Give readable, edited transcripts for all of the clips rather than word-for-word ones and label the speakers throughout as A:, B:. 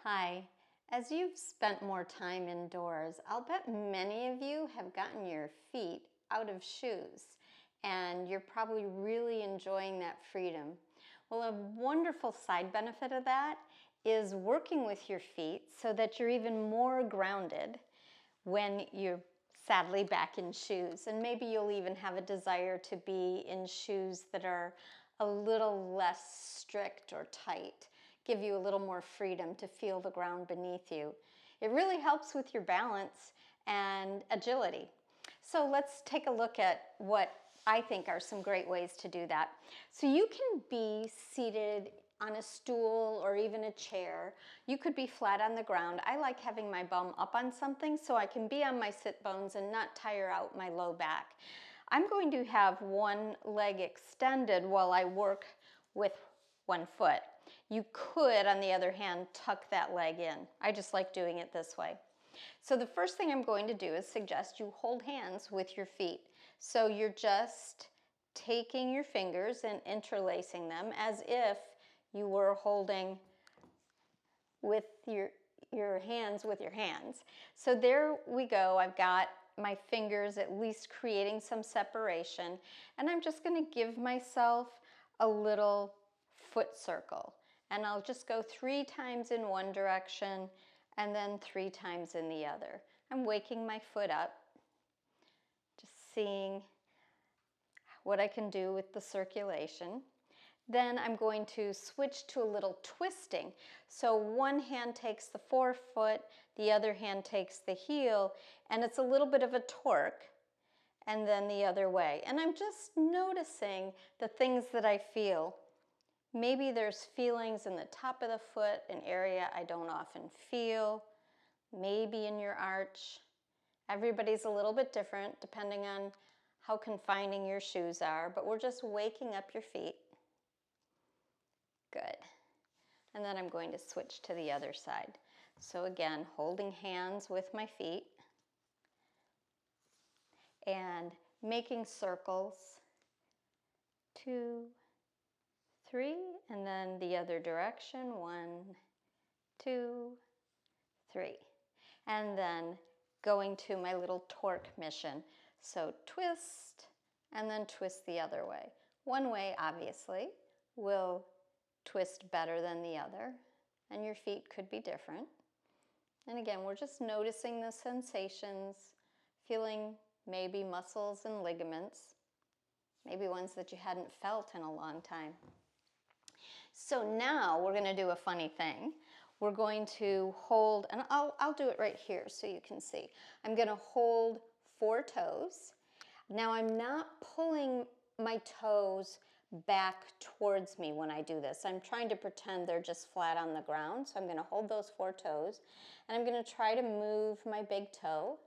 A: Hi. As you've spent more time indoors, I'll bet many of you have gotten your feet out of shoes, and you're probably really enjoying that freedom. Well, a wonderful side benefit of that is working with your feet so that you're even more grounded when you're sadly back in shoes. And maybe you'll even have a desire to be in shoes that are a little less strict or tight, give you a little more freedom to feel the ground beneath you. It really helps with your balance and agility. So let's take a look at what I think are some great ways to do that. So you can be seated on a stool or even a chair. You could be flat on the ground. I like having my bum up on something so I can be on my sit bones and not tire out my low back. I'm going to have one leg extended while I work with one foot. You could, on the other hand, tuck that leg in. I just like doing it this way. So the first thing I'm going to do is suggest you hold hands with your feet. So you're just taking your fingers and interlacing them as if you were holding with your hands with your hands. So there we go. I've got my fingers at least creating some separation, and I'm just going to give myself a little foot circle. And I'll just go 3 times in one direction and then 3 times in the other. I'm waking my foot up, just seeing what I can do with the circulation. Then I'm going to switch to a little twisting. So one hand takes the forefoot, the other hand takes the heel, and it's a little bit of a torque, and then the other way. And I'm just noticing the things that I feel. Maybe there's feelings in the top of the foot, an area I don't often feel, maybe in your arch. Everybody's a little bit different depending on how confining your shoes are, but we're just waking up your feet. Good. And then I'm going to switch to the other side. So again, holding hands with my feet and making circles. 2, 3, and then the other direction. 1, 2, 3. And then going to my little torque mission. So twist and then twist the other way. One way, obviously, will twist better than the other, and your feet could be different. And again, we're just noticing the sensations, feeling maybe muscles and ligaments, maybe ones that you hadn't felt in a long time. So now we're going to do a funny thing. We're going to hold, and I'll do it right here so you can see. I'm going to hold 4 toes. Now I'm not pulling my toes back towards me when I do this. I'm trying to pretend they're just flat on the ground. So I'm going to hold those 4 toes, and I'm going to try to move my big toe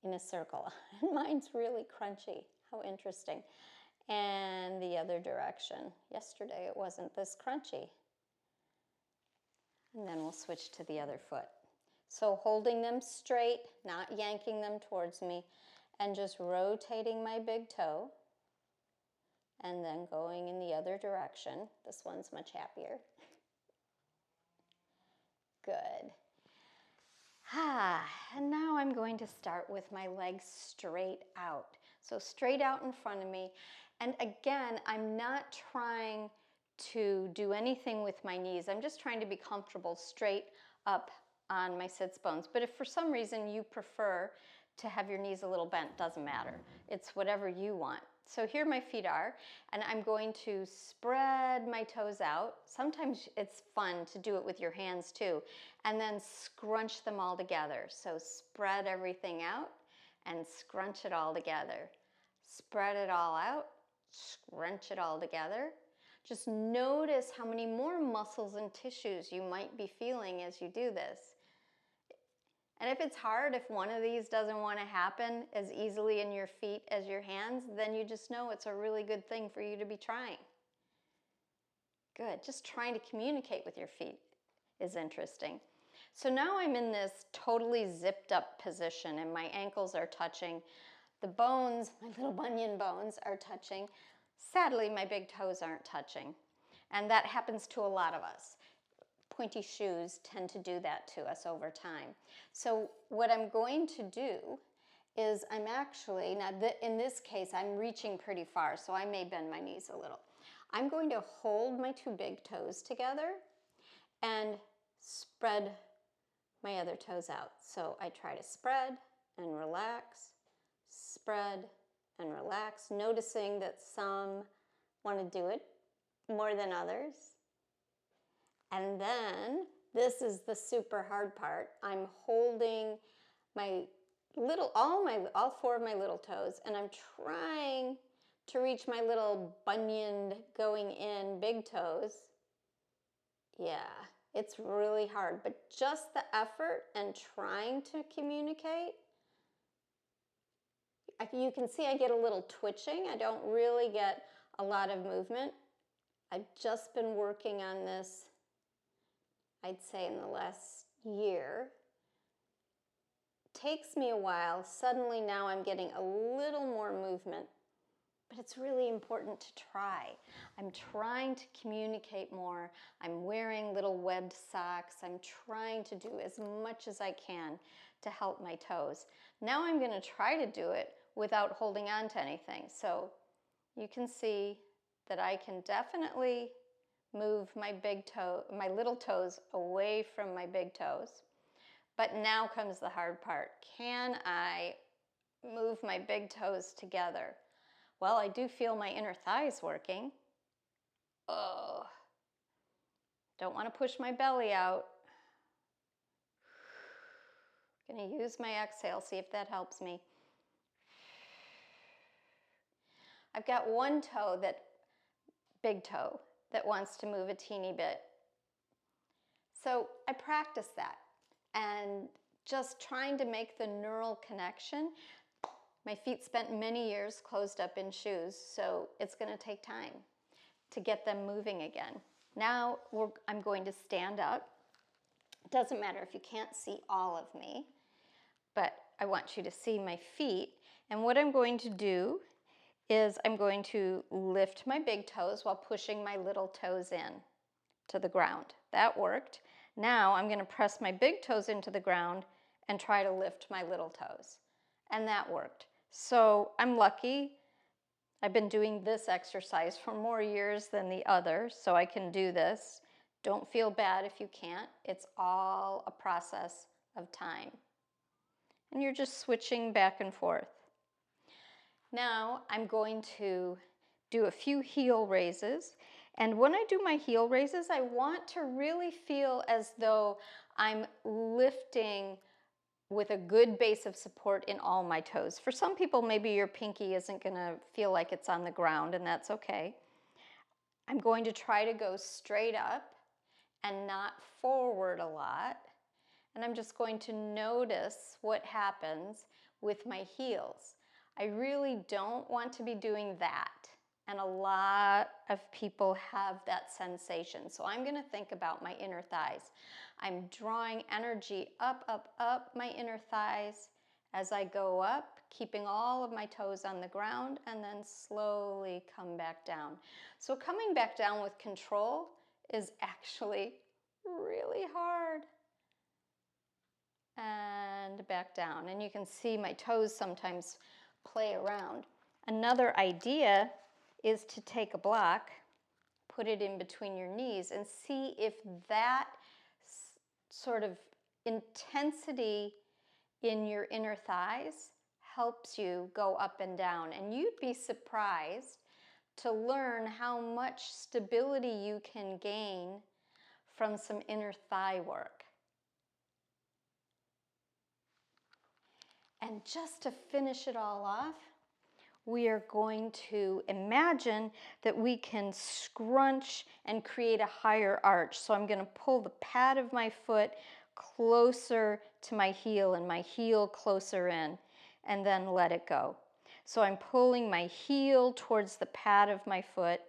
A: in a circle. Mine's really crunchy. How interesting. And the other direction. Yesterday it wasn't this crunchy. And then we'll switch to the other foot. So holding them straight, not yanking them towards me, and just rotating my big toe. And then going in the other direction. This one's much happier. Good. And now I'm going to start with my legs straight out. So straight out in front of me. And again, I'm not trying to do anything with my knees. I'm just trying to be comfortable straight up on my sits bones. But if for some reason you prefer to have your knees a little bent, doesn't matter. It's whatever you want. So here my feet are, and I'm going to spread my toes out. Sometimes it's fun to do it with your hands too, and then scrunch them all together. So spread everything out and scrunch it all together. Spread it all out, scrunch it all together. Just notice how many more muscles and tissues you might be feeling as you do this. And if it's hard, if one of these doesn't want to happen as easily in your feet as your hands, then you just know it's a really good thing for you to be trying. Good. Just trying to communicate with your feet is interesting. So now I'm in this totally zipped up position, and my ankles are touching. The bones, my little bunion bones, are touching. Sadly, my big toes aren't touching. And that happens to a lot of us. pointy shoes tend to do that to us over time. So what I'm going to do is I'm actually, now in this case, I'm reaching pretty far, so I may bend my knees a little. I'm going to hold my two big toes together and spread my other toes out. So I try to spread and relax, spread and relax, noticing that some want to do it more than others. And then, this is the super hard part. I'm holding my all four of my little toes, and I'm trying to reach my little bunioned going in big toes. Yeah, it's really hard, but just the effort and trying to communicate, you can see I get a little twitching. I don't really get a lot of movement. I've just been working on this, I'd say, in the last year. Takes me a while. Suddenly now I'm getting a little more movement, but it's really important to try. I'm trying to communicate more. I'm wearing little webbed socks. I'm trying to do as much as I can to help my toes. Now I'm going to try to do it without holding on to anything. So you can see that I can definitely move my little toes away from my big toes. But now comes the hard part. Can I move my big toes together? Well, I do feel my inner thighs working. Oh, don't want to push my belly out. Gonna use my exhale, see if that helps me. I've got one toe, big toe, that wants to move a teeny bit. So I practice that and just trying to make the neural connection. My feet spent many years closed up in shoes, so it's going to take time to get them moving again. Now I'm going to stand up. It doesn't matter if you can't see all of me, but I want you to see my feet. And what I'm going to do is I'm going to lift my big toes while pushing my little toes in to the ground. That worked. Now I'm going to press my big toes into the ground and try to lift my little toes. And that worked. So I'm lucky. I've been doing this exercise for more years than the other, so I can do this. Don't feel bad if you can't. It's all a process of time. And you're just switching back and forth. Now I'm going to do a few heel raises. And when I do my heel raises, I want to really feel as though I'm lifting with a good base of support in all my toes. For some people, maybe your pinky isn't going to feel like it's on the ground, and that's okay. I'm going to try to go straight up and not forward a lot. And I'm just going to notice what happens with my heels. I really don't want to be doing that. And a lot of people have that sensation. So I'm going to think about my inner thighs. I'm drawing energy up, up, up my inner thighs as I go up, keeping all of my toes on the ground, and then slowly come back down. So coming back down with control is actually really hard. And back down. And you can see my toes sometimes play around. Another idea is to take a block, put it in between your knees, and see if that sort of intensity in your inner thighs helps you go up and down. And you'd be surprised to learn how much stability you can gain from some inner thigh work. And just to finish it all off, we are going to imagine that we can scrunch and create a higher arch. So I'm going to pull the pad of my foot closer to my heel and my heel closer in, and then let it go. So I'm pulling my heel towards the pad of my foot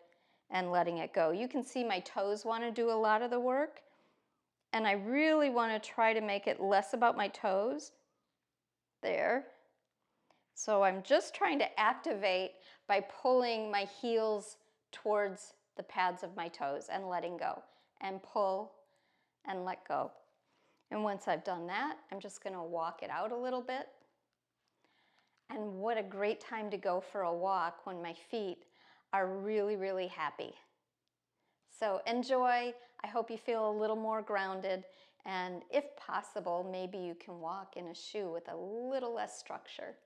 A: and letting it go. You can see my toes want to do a lot of the work, and I really want to try to make it less about my toes. There. So I'm just trying to activate by pulling my heels towards the pads of my toes and letting go. And pull and let go. And once I've done that, I'm just going to walk it out a little bit. And what a great time to go for a walk when my feet are really, really happy. So enjoy. I hope you feel a little more grounded. And if possible, maybe you can walk in a shoe with a little less structure.